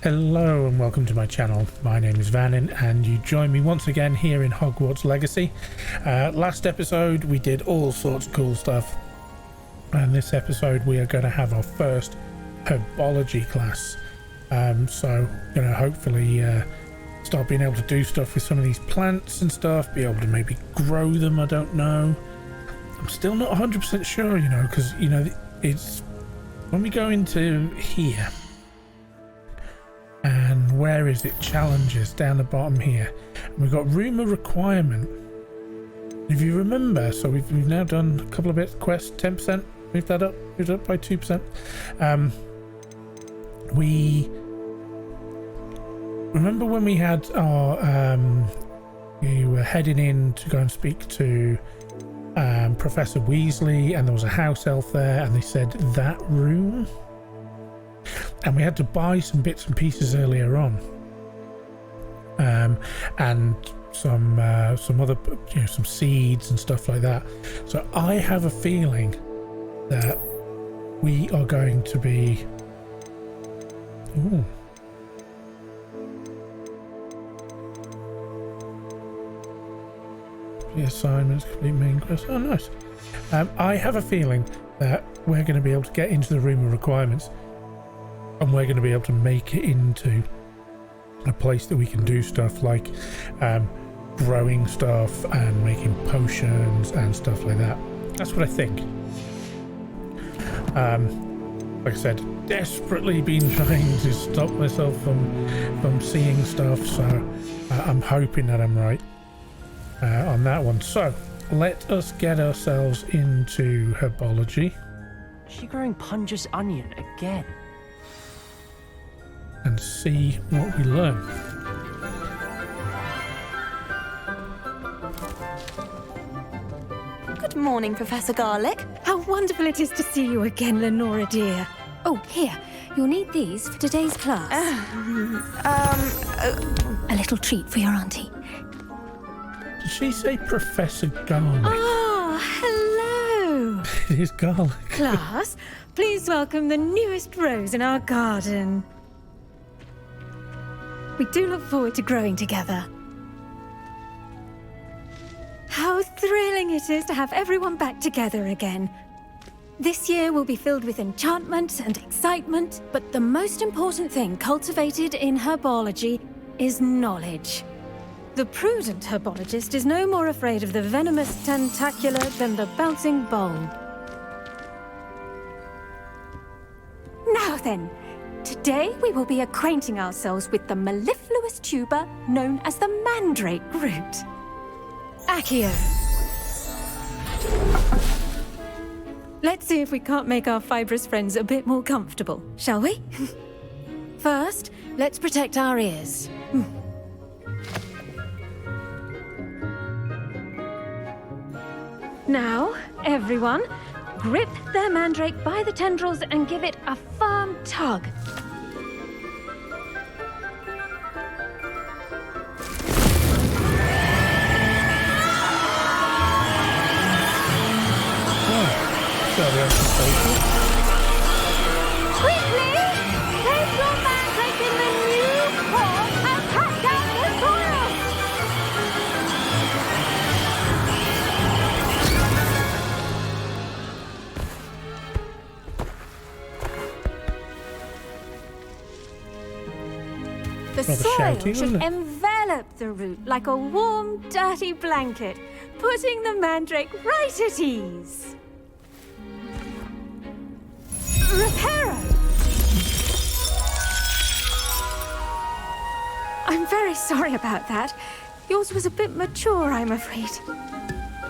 Hello and welcome to my channel. My name is Vannin and you join me once again here in Hogwarts Legacy. Last episode we did all sorts of cool stuff, and this episode we are going to have our first herbology class. So going to hopefully start being able to do stuff with some of these plants and stuff, be able to maybe grow them. I don't know. I'm still not 100% sure, because it's when we go into here. And where is it? Challenges down the bottom here. And we've got rumor requirement. If you remember, so we've now done a couple of bits. Quest 10%. Moved that up. Moved up by 2%. We remember when we had our we were heading in to go and speak to Professor Weasley, and there was a house elf there, and they said that room. And we had to buy some bits and pieces earlier on, and some other, some seeds and stuff like that. So I have a feeling that we are going to be. Ooh. The assignments, complete main quest. Oh, nice. I have a feeling that we're going to be able to get into the room of requirements. And we're going to be able to make it into a place that we can do stuff like growing stuff and making potions and stuff like that. That's what I think. Like I said, desperately been trying to stop myself from seeing stuff, so I'm hoping that I'm right on that one. So let us get ourselves into herbology. Is she growing Punja's onion again? And see what we learn. Good morning, Professor Garlick. How wonderful it is to see you again, Lenora dear. Oh, here, you'll need these for today's class. A little treat for your auntie. Did she say Professor Garlic? Ah, hello. It is Garlic. Class, please welcome the newest rose in our garden. We do look forward to growing together. How thrilling it is to have everyone back together again. This year will be filled with enchantment and excitement, but the most important thing cultivated in herbology is knowledge. The prudent herbologist is no more afraid of the venomous tentacular than the bouncing bulb. Now then, today we will be acquainting ourselves with the mellifluous tuber known as the mandrake root. Accio. Let's see if we can't make our fibrous friends a bit more comfortable, shall we? First, let's protect our ears. Now, everyone, grip their mandrake by the tendrils and give it a firm tug. Quickly! Place your mandrake in the new pot and cut down the soil! The soil shouty, should wasn't it? envelop the root like a warm, dirty blanket, putting the mandrake right at ease. Reparo! I'm very sorry about that. Yours was a bit mature, I'm afraid.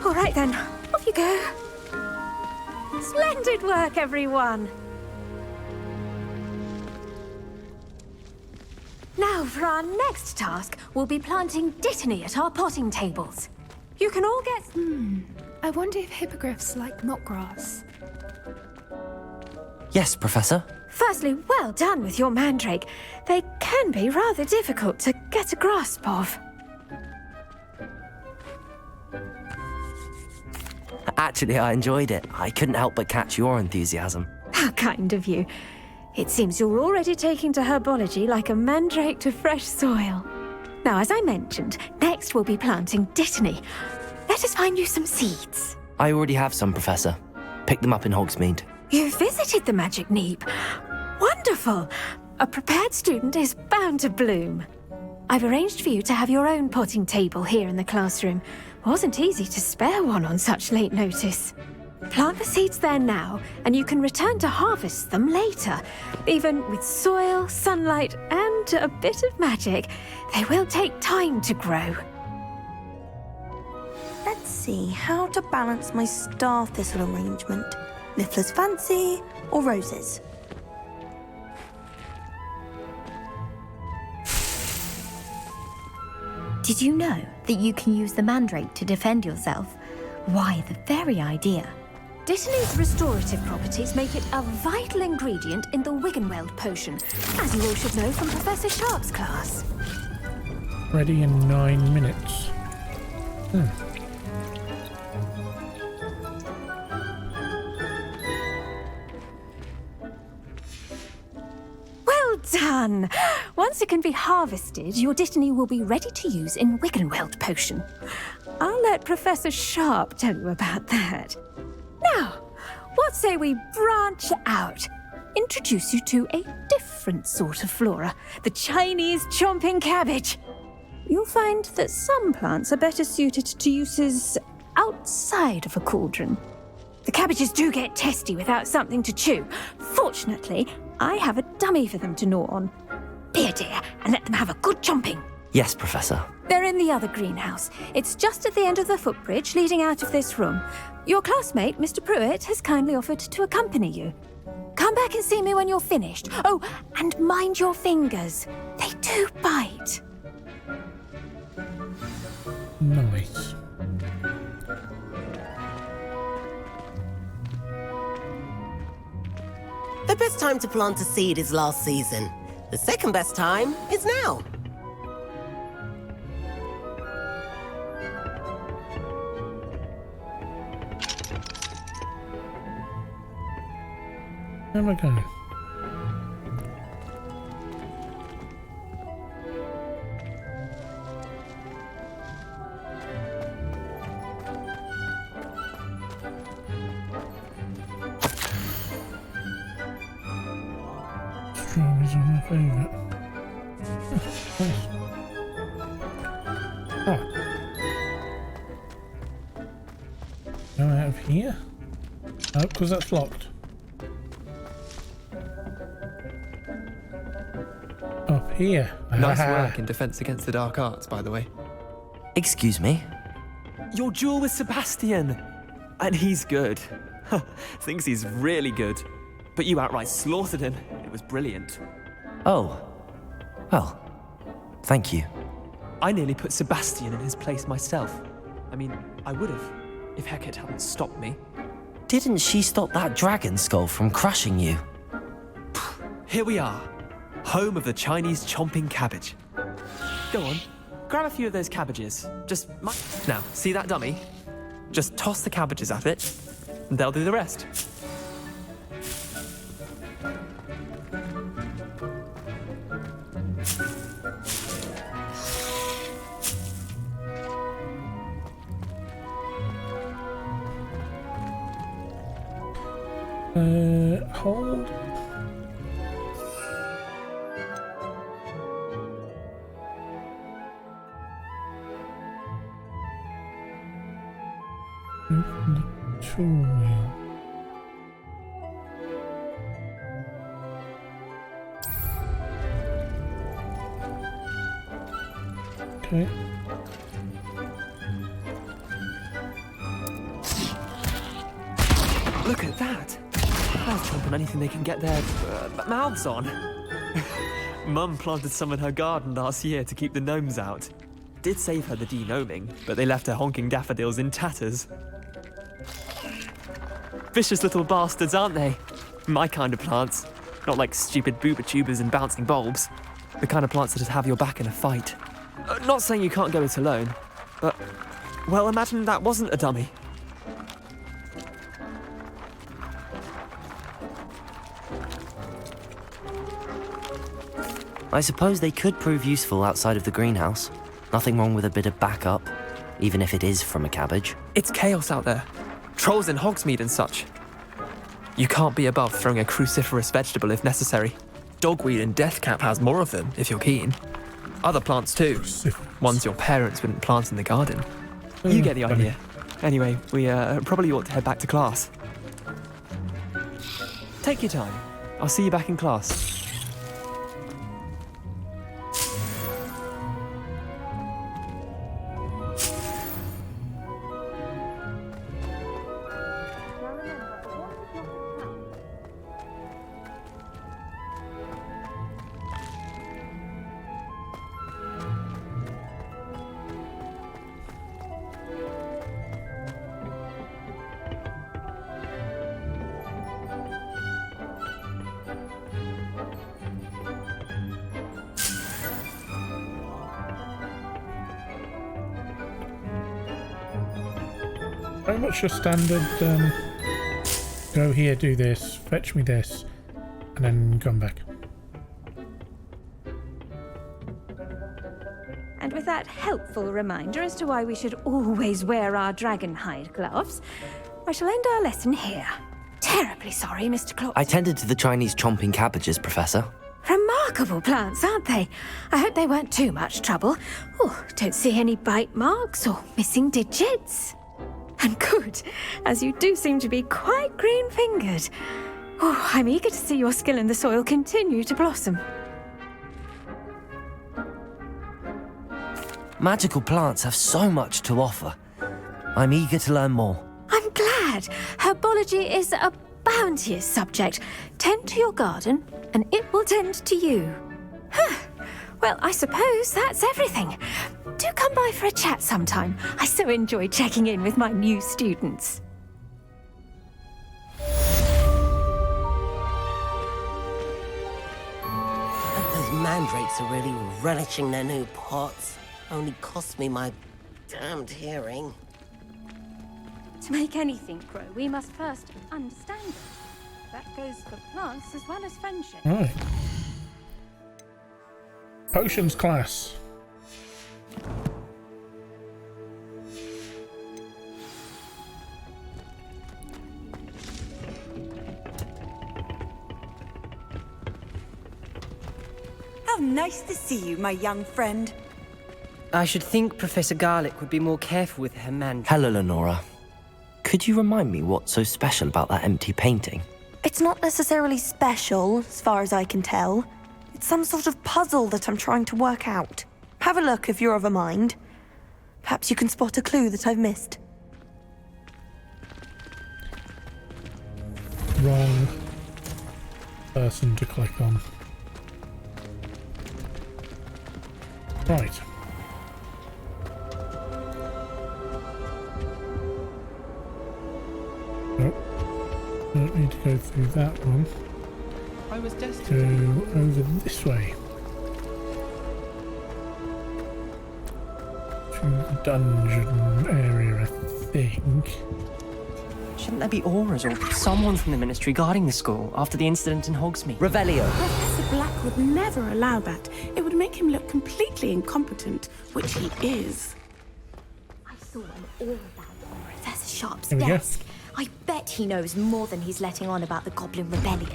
All right then, off you go. Splendid work, everyone. Now, for our next task, we'll be planting dittany at our potting tables. You can all get... I wonder if hippogriffs like knotgrass. Yes, Professor. Firstly, well done with your mandrake. They can be rather difficult to get a grasp of. Actually, I enjoyed it. I couldn't help but catch your enthusiasm. How kind of you. It seems you're already taking to herbology like a mandrake to fresh soil. Now, as I mentioned, next we'll be planting Dittany. Let us find you some seeds. I already have some, Professor. Picked them up in Hogsmeade. You visited the Magic Neep. Wonderful! A prepared student is bound to bloom. I've arranged for you to have your own potting table here in the classroom. Wasn't easy to spare one on such late notice. Plant the seeds there now, and you can return to harvest them later. Even with soil, sunlight, and a bit of magic, they will take time to grow. Let's see how to balance my star thistle arrangement. Niffler's fancy or roses? Did you know that you can use the mandrake to defend yourself? Why, the very idea. Dittany's restorative properties make it a vital ingredient in the Wiggenweld potion, as you all should know from Professor Sharp's class. Ready in 9 minutes. Well done! Once it can be harvested, your Dittany will be ready to use in Wiggenweld potion. I'll let Professor Sharp tell you about that. Now, what say we branch out? Introduce you to a different sort of flora, the Chinese chomping cabbage. You'll find that some plants are better suited to uses outside of a cauldron. The cabbages do get testy without something to chew. Fortunately, I have a dummy for them to gnaw on. Be a dear and let them have a good chomping. Yes, Professor. They're in the other greenhouse. It's just at the end of the footbridge leading out of this room. Your classmate, Mr. Pruitt, has kindly offered to accompany you. Come back and see me when you're finished. Oh, and mind your fingers. They do bite. Nice. The best time to plant a seed is last season. The second best time is now. Where am I going? Strawberries are my favourite. Nice. Oh. Go out of here? Oh, because that's locked. Up here. Nice work in defense against the dark arts, by the way. Excuse me? Your duel with Sebastian! And he's good. Thinks he's really good. But you outright slaughtered him. It was brilliant. Oh. Well, thank you. I nearly put Sebastian in his place myself. I mean, I would have, if Hecate hadn't stopped me. Didn't she stop that dragon skull from crushing you? Here we are. Home of the Chinese chomping cabbage. Go on, grab a few of those cabbages. Now, see that dummy? Just toss the cabbages at it, and they'll do the rest. Hold. Open the tool wheel. Okay. Look at that! They'll chomp on anything they can get their mouths on. Mum planted some in her garden last year to keep the gnomes out. Did save her the de-gnoming, but they left her honking daffodils in tatters. Vicious little bastards, aren't they? My kind of plants. Not like stupid booba tubers and bouncing bulbs. The kind of plants that just have your back in a fight. Not saying you can't go it alone, but, well, imagine that wasn't a dummy. I suppose they could prove useful outside of the greenhouse. Nothing wrong with a bit of backup, even if it is from a cabbage. It's chaos out there. Trolls in Hogsmeade and such. You can't be above throwing a cruciferous vegetable if necessary. Dogweed and deathcap has more of them, if you're keen. Other plants too. Ones your parents wouldn't plant in the garden. You get the idea. Anyway, we probably ought to head back to class. Take your time. I'll see you back in class. Very much your standard, go here, do this, fetch me this, and then come back. And with that helpful reminder as to why we should always wear our dragon hide gloves, I shall end our lesson here. Terribly sorry, Mr. Claw. I tended to the Chinese chomping cabbages, Professor. Remarkable plants, aren't they? I hope they weren't too much trouble. Oh, don't see any bite marks or missing digits. And good, as you do seem to be quite green-fingered. Oh, I'm eager to see your skill in the soil continue to blossom. Magical plants have so much to offer. I'm eager to learn more. I'm glad. Herbology is a bounteous subject. Tend to your garden, and it will tend to you. Huh. Well, I suppose that's everything. Do come by for a chat sometime. I so enjoy checking in with my new students. Those mandrakes are really relishing their new pots. Only cost me my damned hearing. To make anything grow, we must first understand it. That goes for plants as well as friendship. Right. Potions class. How nice to see you, my young friend. I should think Professor Garlick would be more careful with her man. Hello, Lenora. Could you remind me what's so special about that empty painting? It's not necessarily special, as far as I can tell. It's some sort of puzzle that I'm trying to work out. Have a look if you're of a mind. Perhaps you can spot a clue that I've missed. Wrong person to click on. Right. Nope. Don't need to go through that one. I was Go destined. over this way. To the dungeon area, I think. Shouldn't there be auras or someone from the Ministry guarding the school after the incident in Hogsmeade? Revelio. Professor Black would never allow that. It would make him look completely incompetent, which he is. I saw an aura bag on Professor Sharp's There we go. desk. I bet he knows more than he's letting on about the Goblin Rebellion.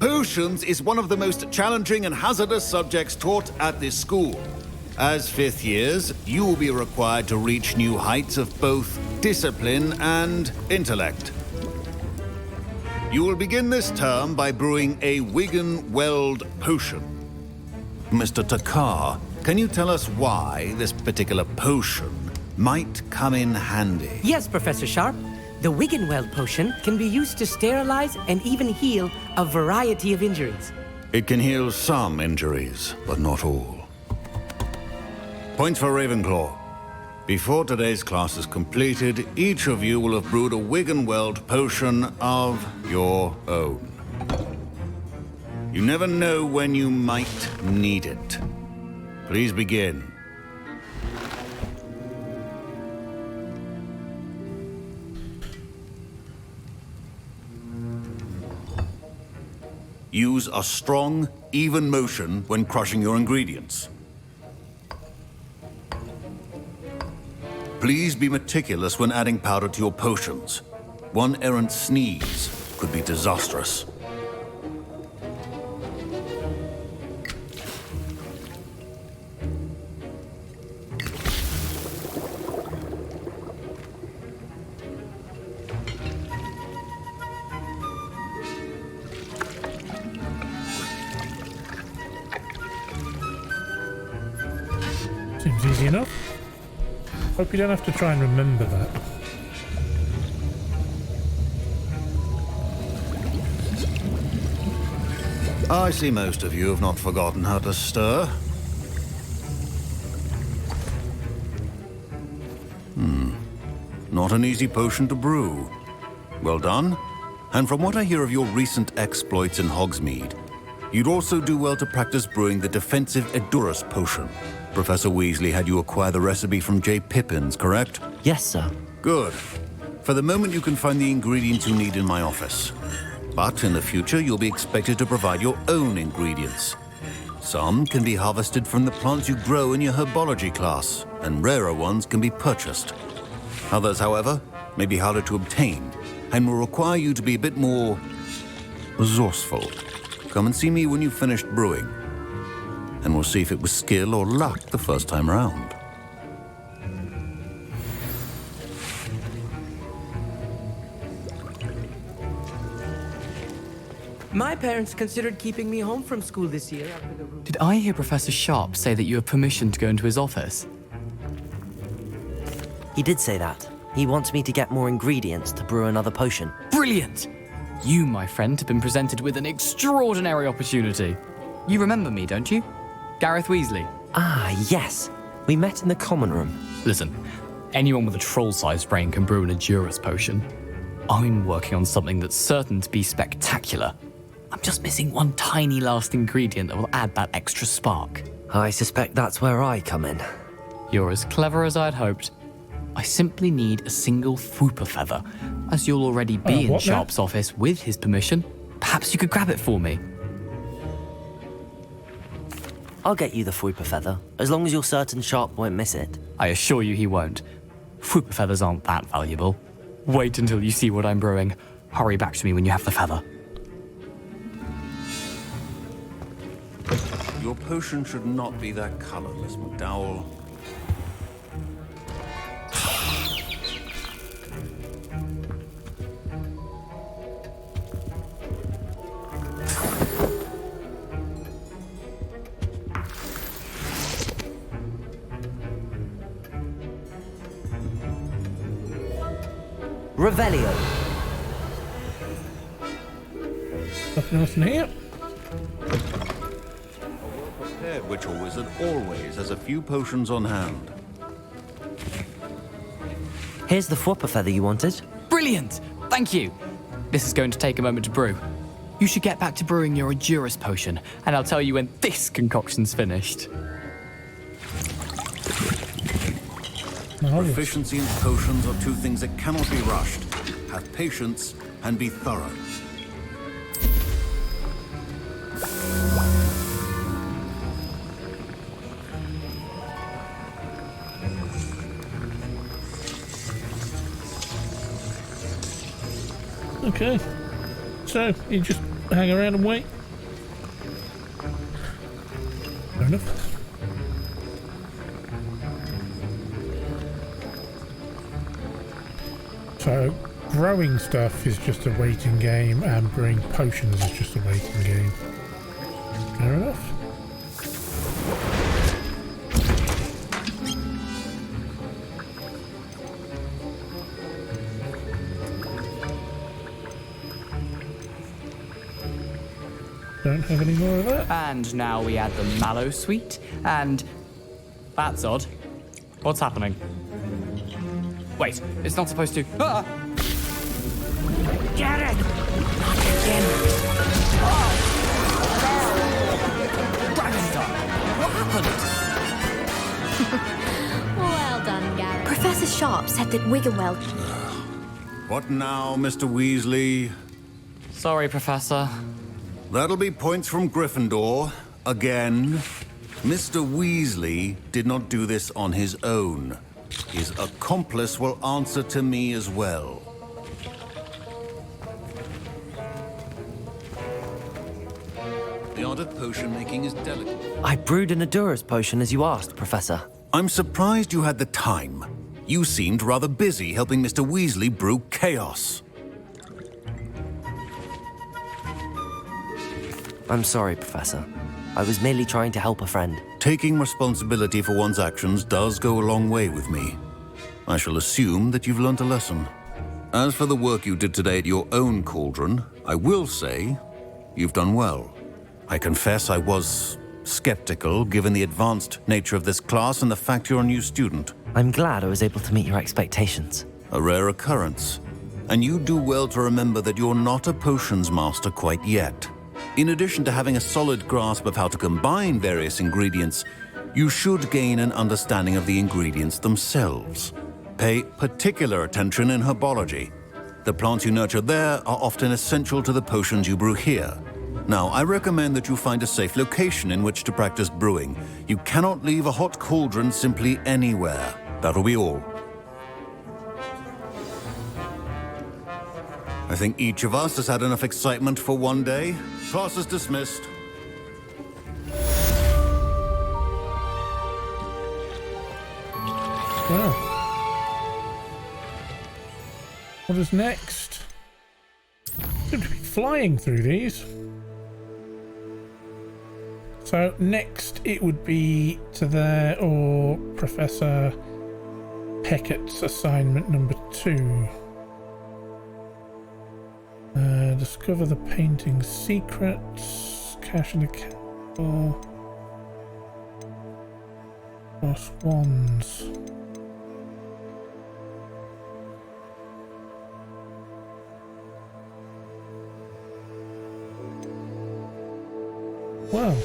Potions is one of the most challenging and hazardous subjects taught at this school. As fifth years, you will be required to reach new heights of both discipline and intellect. You will begin this term by brewing a Wigan-Weld potion. Mr. Takar, can you tell us why this particular potion might come in handy? Yes, Professor Sharp. The Wiggenweld potion can be used to sterilize and even heal a variety of injuries. It can heal some injuries, but not all. Points for Ravenclaw. Before today's class is completed, each of you will have brewed a Wiggenweld potion of your own. You never know when you might need it. Please begin. Use a strong, even motion when crushing your ingredients. Please be meticulous when adding powder to your potions. One errant sneeze could be disastrous. Seems easy enough. Hope you don't have to try and remember that. I see most of you have not forgotten how to stir. Not an easy potion to brew. Well done. And from what I hear of your recent exploits in Hogsmeade, you'd also do well to practice brewing the defensive Edurus potion. Professor Weasley had you acquire the recipe from J. Pippin's, correct? Yes, sir. Good. For the moment, you can find the ingredients you need in my office. But in the future, you'll be expected to provide your own ingredients. Some can be harvested from the plants you grow in your herbology class, and rarer ones can be purchased. Others, however, may be harder to obtain, and will require you to be a bit more resourceful. Come and see me when you've finished brewing, and we'll see if it was skill or luck the first time around. My parents considered keeping me home from school this year. Did I hear Professor Sharp say that you have permission to go into his office? He did say that. He wants me to get more ingredients to brew another potion. Brilliant! You, my friend, have been presented with an extraordinary opportunity. You remember me, don't you? Gareth Weasley. Ah, yes. We met in the common room. Listen, anyone with a troll-sized brain can brew an Edurus potion. I'm working on something that's certain to be spectacular. I'm just missing one tiny last ingredient that will add that extra spark. I suspect that's where I come in. You're as clever as I'd hoped. I simply need a single Fwooper feather. As you'll already be in Sharp's office with his permission, perhaps you could grab it for me. I'll get you the Fwooper feather, as long as you're certain Sharp won't miss it. I assure you he won't. Fwooper feathers aren't that valuable. Wait until you see what I'm brewing. Hurry back to me when you have the feather. Your potion should not be that color, Miss McDowell. Revelio. Nothing else in here? Prepared Witcher Wizard always has a few potions on hand. Here's the Fwooper feather you wanted. Brilliant! Thank you. This is going to take a moment to brew. You should get back to brewing your Edurus potion, and I'll tell you when this concoction's finished. Proficiency in potions are two things that cannot be rushed. Have patience and be thorough. Okay. So, you just hang around and wait? Fair enough. So, growing stuff is just a waiting game, and brewing potions is just a waiting game. Fair enough. Don't have any more of that. And now we add the mallow sweet, and... That's odd. What's happening? Wait, it's not supposed to... Ah! Get it! Again. Oh! What happened? Well done, Gareth. Professor Sharp said that Wiggenweld... What now, Mr. Weasley? Sorry, Professor. That'll be points from Gryffindor. Again. Mr. Weasley did not do this on his own. His accomplice will answer to me as well. The art of potion making is delicate. I brewed an Adura's potion as you asked, Professor. I'm surprised you had the time. You seemed rather busy helping Mr. Weasley brew chaos. I'm sorry, Professor. I was merely trying to help a friend. Taking responsibility for one's actions does go a long way with me. I shall assume that you've learnt a lesson. As for the work you did today at your own cauldron, I will say you've done well. I confess I was skeptical given the advanced nature of this class and the fact you're a new student. I'm glad I was able to meet your expectations. A rare occurrence. And you do well to remember that you're not a potions master quite yet. In addition to having a solid grasp of how to combine various ingredients, you should gain an understanding of the ingredients themselves. Pay particular attention in herbology. The plants you nurture there are often essential to the potions you brew here. Now, I recommend that you find a safe location in which to practice brewing. You cannot leave a hot cauldron simply anywhere. That'll be all. I think each of us has had enough excitement for one day. Class is dismissed. Well, what is next? Should be flying through these. So next it would be to there or Professor Peckett's assignment number 2. Discover the painting's secrets. Cache in the castle. Lost wands. Well,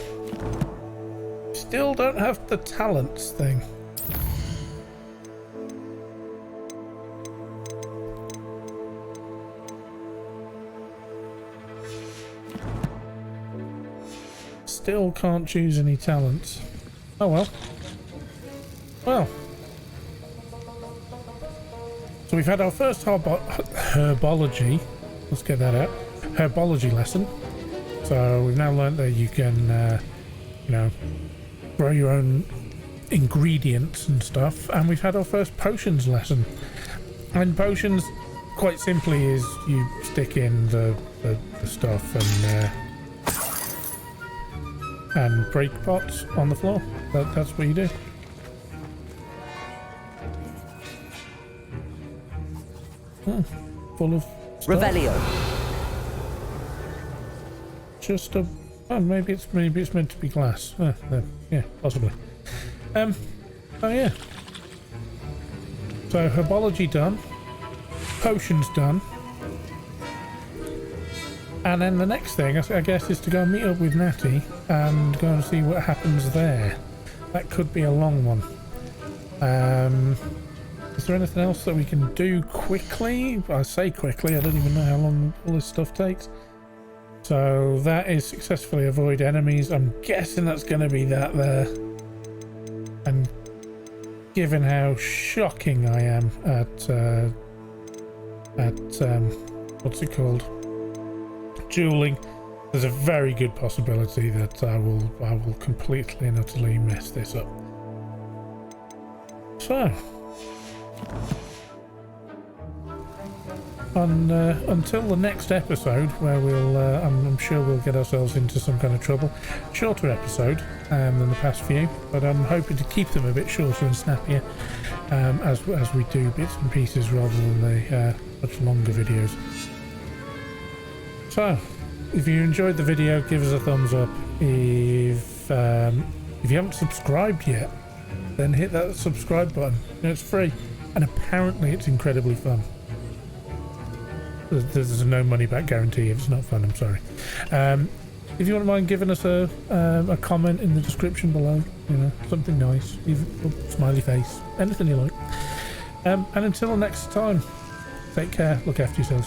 still don't have the talents thing. Still can't choose any talents. Oh well. Well. So we've had our first herbology. Let's get that out. Herbology lesson. So we've now learned that you can, you know, grow your own ingredients and stuff. And we've had our first potions lesson. And potions, quite simply, is you stick in the stuff and break pots on the floor. That's what you do. Full of stuff. Revelio. Just a... Oh, maybe it's meant to be glass. Yeah, possibly. Oh yeah. So herbology done. Potions done. And then the next thing, I guess, is to go and meet up with Natty and go and see what happens there. That could be a long one. Is there anything else that we can do quickly? I say quickly, I don't even know how long all this stuff takes. So that is successfully avoid enemies. I'm guessing that's going to be that there. And given how shocking I am at what's it called? Dueling, there's a very good possibility that I will completely and utterly mess this up. So, until the next episode, where we'll, I'm sure we'll get ourselves into some kind of trouble. Shorter episode than the past few, but I'm hoping to keep them a bit shorter and snappier as we do bits and pieces rather than the much longer videos. So, if you enjoyed the video, give us a thumbs up. If you haven't subscribed yet, then hit that subscribe button. You know, it's free, and apparently it's incredibly fun. There's a no money back guarantee if it's not fun. I'm sorry. If you wouldn't mind giving us a comment in the description below, you know, something nice, even a smiley face, anything you like. And until next time, take care, look after yourselves.